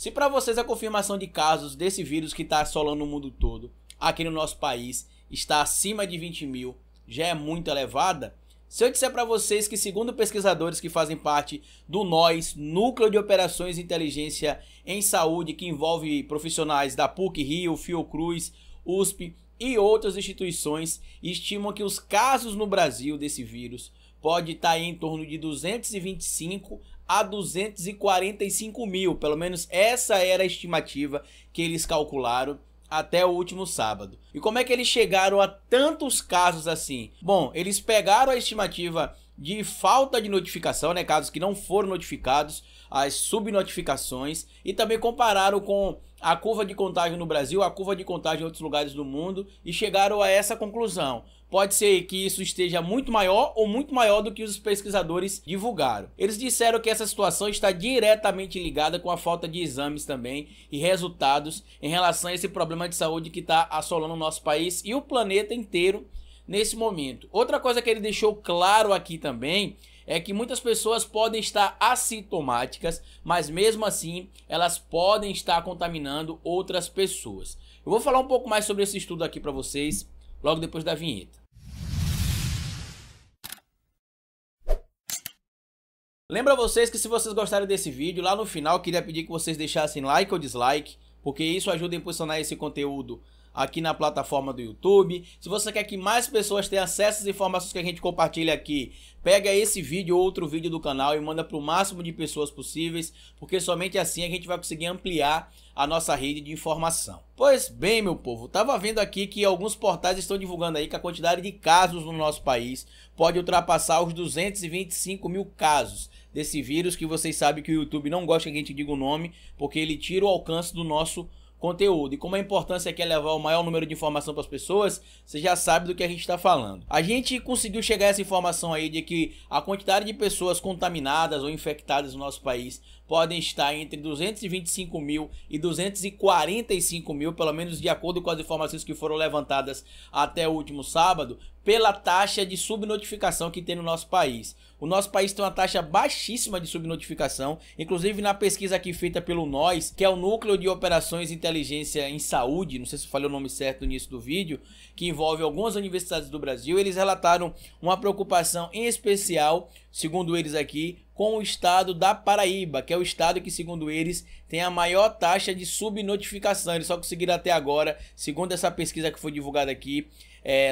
Se para vocês a confirmação de casos desse vírus que está assolando o mundo todo, aqui no nosso país, está acima de 20 mil, já é muito elevada, se eu disser para vocês que, segundo pesquisadores que fazem parte do NOS, Núcleo de Operações e Inteligência em Saúde, que envolve profissionais da PUC-Rio, Fiocruz, USP e outras instituições, estimam que os casos no Brasil desse vírus pode estar em torno de 225 a 245 mil, pelo menos essa era a estimativa que eles calcularam até o último sábado. E como é que eles chegaram a tantos casos assim? Bom, eles pegaram a estimativa de falta de notificação, né, casos que não foram notificados, as subnotificações, e também compararam com a curva de contágio no Brasil, a curva de contágio em outros lugares do mundo, e chegaram a essa conclusão. Pode ser que isso esteja muito maior ou muito maior do que os pesquisadores divulgaram. Eles disseram que essa situação está diretamente ligada com a falta de exames também e resultados em relação a esse problema de saúde que está assolando o nosso país e o planeta inteiro nesse momento. Outra coisa que ele deixou claro aqui também é que muitas pessoas podem estar assintomáticas, mas mesmo assim elas podem estar contaminando outras pessoas. Eu vou falar um pouco mais sobre esse estudo aqui para vocês logo depois da vinheta. Lembra vocês que se vocês gostaram desse vídeo, lá no final eu queria pedir que vocês deixassem like ou dislike, porque isso ajuda a impulsionar esse conteúdo aqui na plataforma do YouTube. Se você quer que mais pessoas tenham acesso às informações que a gente compartilha aqui, pega esse vídeo ou outro vídeo do canal e manda para o máximo de pessoas possíveis, porque somente assim a gente vai conseguir ampliar a nossa rede de informação. Pois bem, meu povo, tava vendo aqui que alguns portais estão divulgando aí que a quantidade de casos no nosso país pode ultrapassar os 225 mil casos desse vírus, que vocês sabem que o YouTube não gosta que a gente diga o nome, porque ele tira o alcance do nosso conteúdo. E como a importância aqui é levar o maior número de informação para as pessoas, você já sabe do que a gente está falando. A gente conseguiu chegar a essa informação aí de que a quantidade de pessoas contaminadas ou infectadas no nosso país podem estar entre 225 mil e 245 mil, pelo menos de acordo com as informações que foram levantadas até o último sábado, pela taxa de subnotificação que tem no nosso país. O nosso país tem uma taxa baixíssima de subnotificação, inclusive na pesquisa aqui feita pelo NOS, que é o Núcleo de Operações e Inteligência em Saúde, não sei se eu falei o nome certo no início do vídeo, que envolve algumas universidades do Brasil. Eles relataram uma preocupação em especial, segundo eles aqui, com o estado da Paraíba, que é o estado que, segundo eles, tem a maior taxa de subnotificação. Eles só conseguiram até agora, segundo essa pesquisa que foi divulgada aqui,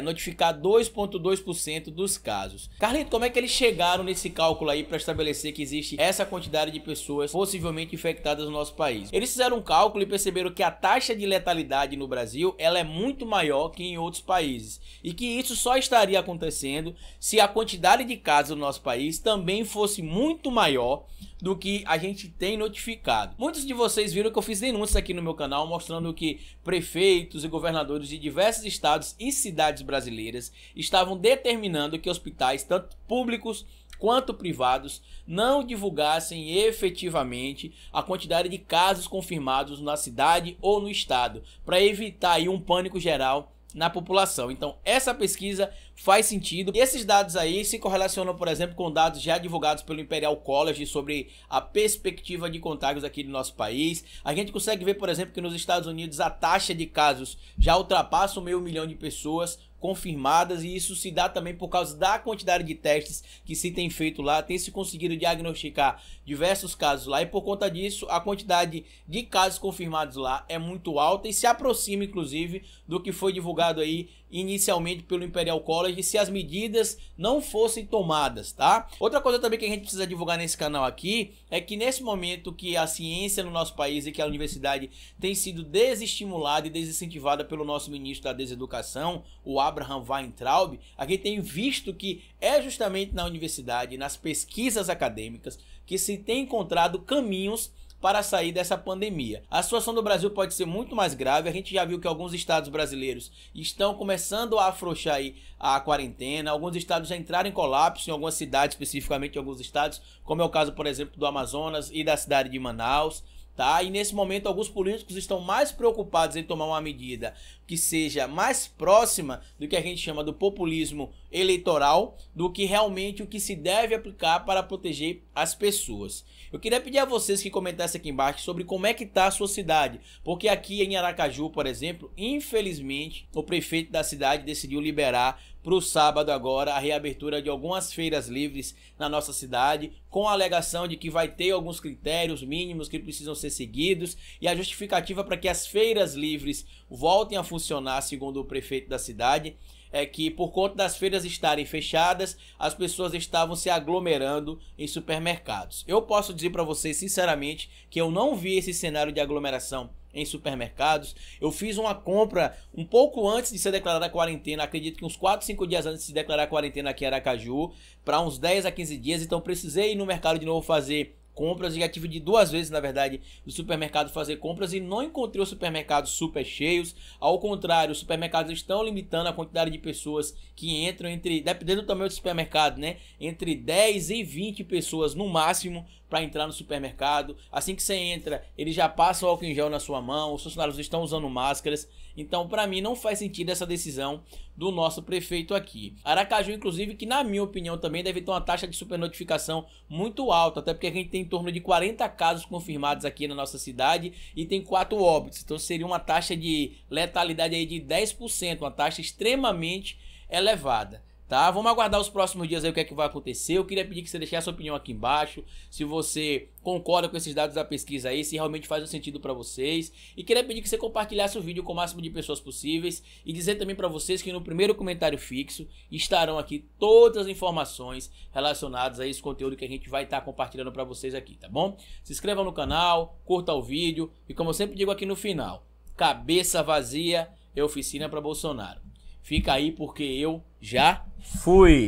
notificar 2,2% dos casos. Carlito, como é que eles chegaram nesse cálculo aí para estabelecer que existe essa quantidade de pessoas possivelmente infectadas no nosso país? Eles fizeram um cálculo e perceberam que a taxa de letalidade no Brasil ela é muito maior que em outros países, e que isso só estaria acontecendo se a quantidade de casos no nosso país também fosse muito maior do que a gente tem notificado. Muitos de vocês viram que eu fiz denúncias aqui no meu canal mostrando que prefeitos e governadores de diversos estados e cidades brasileiras estavam determinando que hospitais, tanto públicos quanto privados, não divulgassem efetivamente a quantidade de casos confirmados na cidade ou no estado, para evitar aí um pânico geral na população. Então essa pesquisa faz sentido. E esses dados aí se correlacionam, por exemplo, com dados já divulgados pelo Imperial College sobre a perspectiva de contágios aqui no nosso país. A gente consegue ver, por exemplo, que nos Estados Unidos a taxa de casos já ultrapassa o 500 mil de pessoas confirmadas, e isso se dá também por causa da quantidade de testes que se tem feito lá. Tem se conseguido diagnosticar diversos casos lá, e por conta disso a quantidade de casos confirmados lá é muito alta e se aproxima inclusive do que foi divulgado aí inicialmente pelo Imperial College, se as medidas não fossem tomadas, tá? Outra coisa também que a gente precisa divulgar nesse canal aqui é que nesse momento que a ciência no nosso país e que a universidade tem sido desestimulada e desincentivada pelo nosso ministro da Deseducação, o Abraham Weintraub, a gente tem visto que é justamente na universidade, nas pesquisas acadêmicas, que se tem encontrado caminhos para sair dessa pandemia. A situação do Brasil pode ser muito mais grave. A gente já viu que alguns estados brasileiros estão começando a afrouxar aí a quarentena. Alguns estados já entraram em colapso, em algumas cidades, especificamente em alguns estados, como é o caso, por exemplo, do Amazonas e da cidade de Manaus. tá? E nesse momento alguns políticos estão mais preocupados em tomar uma medida que seja mais próxima do que a gente chama do populismo eleitoral, do que realmente o que se deve aplicar para proteger as pessoas. Eu queria pedir a vocês que comentassem aqui embaixo sobre como é que está a sua cidade, porque aqui em Aracaju, por exemplo, infelizmente o prefeito da cidade decidiu liberar para o sábado agora a reabertura de algumas feiras livres na nossa cidade, com a alegação de que vai ter alguns critérios mínimos que precisam ser seguidos, e a justificativa para que as feiras livres voltem a funcionar, segundo o prefeito da cidade, é que por conta das feiras estarem fechadas, as pessoas estavam se aglomerando em supermercados. Eu posso dizer para vocês sinceramente que eu não vi esse cenário de aglomeração em supermercados. Eu fiz uma compra um pouco antes de ser declarada a quarentena, acredito que uns 4, 5 dias antes de se declarar a quarentena aqui em Aracaju, para uns 10 a 15 dias, então precisei ir no mercado de novo fazer compras, e já tive de 2 vezes, na verdade, no supermercado fazer compras e não encontrei os supermercados super cheios. Ao contrário, os supermercados estão limitando a quantidade de pessoas que entram, dependendo do tamanho do supermercado, né, entre 10 e 20 pessoas no máximo para entrar no supermercado. Assim que você entra, eles já passam álcool em gel na sua mão, os funcionários estão usando máscaras. Então, para mim, não faz sentido essa decisão do nosso prefeito aqui. Aracaju, inclusive, que na minha opinião também deve ter uma taxa de supernotificação muito alta, até porque a gente tem em torno de 40 casos confirmados aqui na nossa cidade e tem 4 óbitos. Então, seria uma taxa de letalidade aí de 10%, uma taxa extremamente elevada. Tá? Vamos aguardar os próximos dias aí o que é que vai acontecer. Eu queria pedir que você deixasse a sua opinião aqui embaixo, se você concorda com esses dados da pesquisa aí, se realmente faz um sentido para vocês. E queria pedir que você compartilhasse o vídeo com o máximo de pessoas possíveis e dizer também para vocês que no primeiro comentário fixo estarão aqui todas as informações relacionadas a esse conteúdo que a gente vai estar compartilhando para vocês aqui, tá bom? Se inscreva no canal, curta o vídeo e, como eu sempre digo aqui no final, cabeça vazia é oficina para Bolsonaro. Fica aí porque eu já fui.